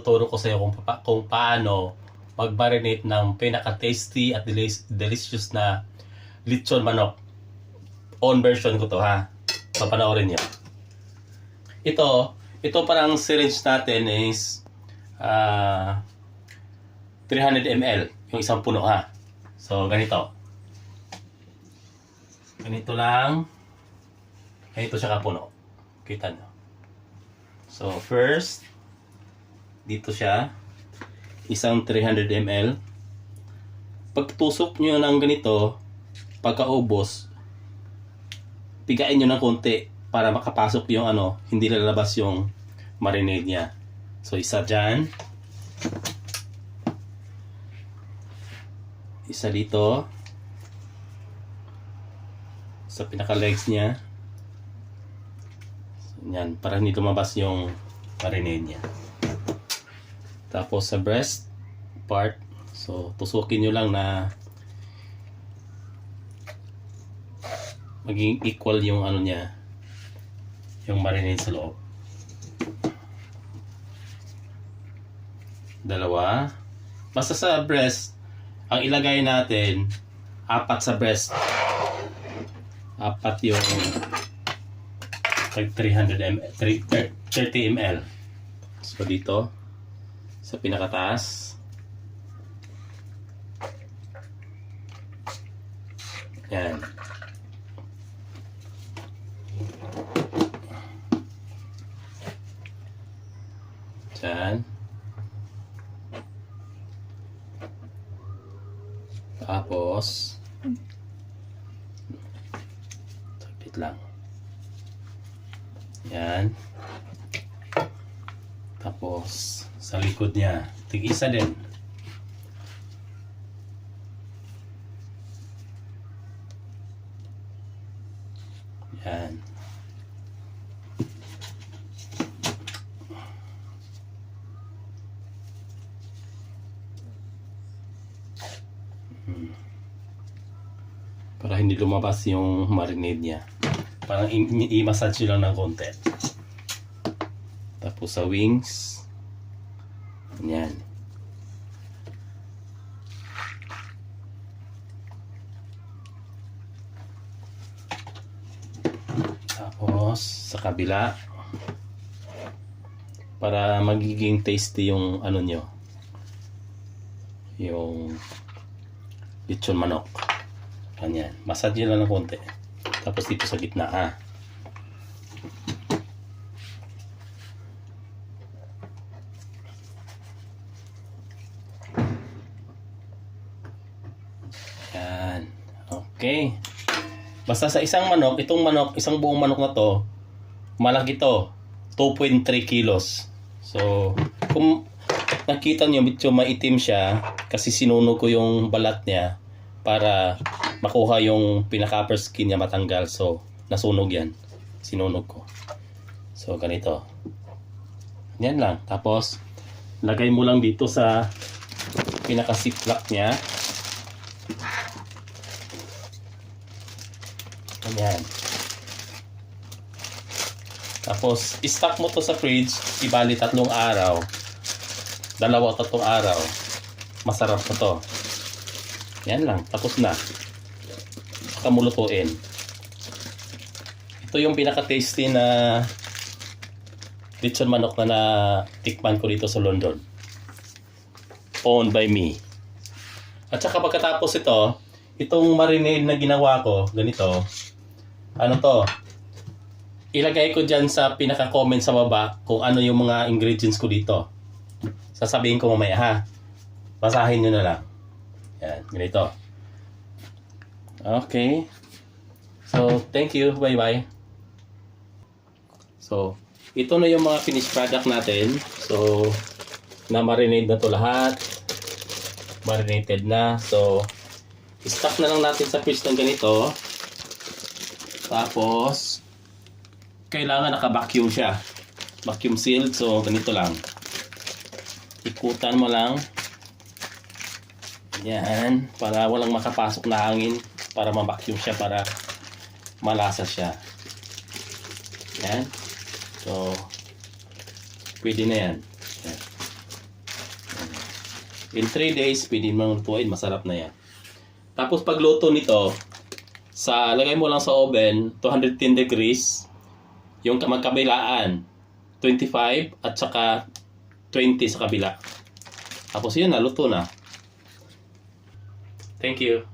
ituturo ko sa iyo kung paano mag-marinate ng pinaka-tasty at delicious na lechon manok. Own version ko to ha. Papanoorin niyo. Ito parang syringe natin is 300 ml. Yung isang puno ha. So ganito. Ganito lang. Ganito siya kapuno. Kita nyo. So first, dito siya. Isang 300 ml. Pagtusok nyo ng ganito, pagkaubos, pigain nyo ng konti para makapasok yung hindi lalabas yung marinade niya. So isa dyan. Isa dito. Sa pinaka-legs niya. So, yan, para hindi lumabas yung marinade niya. Tapos sa breast part, so tusukin nyo lang na maging equal yung niya, yung marinade sa loob. Dalawa. Basta sa breast, ang ilagay natin, 4 sa breast. 4 yung 300 ml, 30 ml. So dito, sa pinakataas. Yan. Diyan. Tapos saglit lang. Yan. Tapos sa likod niya, tig-isa din. Yan. Para hindi lumabas yung marinade niya. Parang i-massage nyo lang ng konti. Tapos sa wings, yan. Tapos sa kabila, para magiging tasty yung nyo, yung lechon manok. Ganyan. Massage nyo lang ng konti. Tapos dito sa gitna ha. Yan. Okay. Basta sa isang manok, isang buong manok na to, malaki to. 2.3 kilos. So, kung nakita nyo, medyo maitim siya kasi sinunog ko yung balat niya para makuha yung pinaka-upper skin niya matanggal. So, nasunog yan. Sinunog ko. So, ganito. Yan lang. Tapos, lagay mo lang dito sa pinaka-ziplock niya. Ayan. Tapos, i-stock mo to sa fridge. Ibali 3 araw. 2 o 3 araw. Masarap na to. Yan lang. Tapos na. Saka mo lutuin. Ito yung pinaka-tasty na lechon manok na tikman ko dito sa London. Owned by me. At saka pagkatapos itong marinade na ginawa ko, ganito, ilagay ko dyan sa pinaka-comment sa baba kung ano yung mga ingredients ko dito. Sasabihin ko mamaya ha. Basahin nyo na lang. Yan, ganito. Okay. So, thank you. Bye-bye. So, ito na yung mga finished product natin. So, na-marinate na to lahat. Marinated na. So, stock na lang natin sa fridge ng ganito. Tapos, kailangan naka-vacuum siya. Vacuum sealed. So, ganito lang. Ikutan mo lang. Yan. Para walang makapasok na hangin. Para ma-vacuum siya. Para malasa siya. Yan. So, pwede na yan. Yan. In 3 days, pwede mo lutuin. Masarap na yan. Tapos pagluto nito, lagay mo lang sa oven, 210 degrees, yung magkabilaan, 25 at saka 20 sa kabila. Tapos yun na, luto na. Thank you.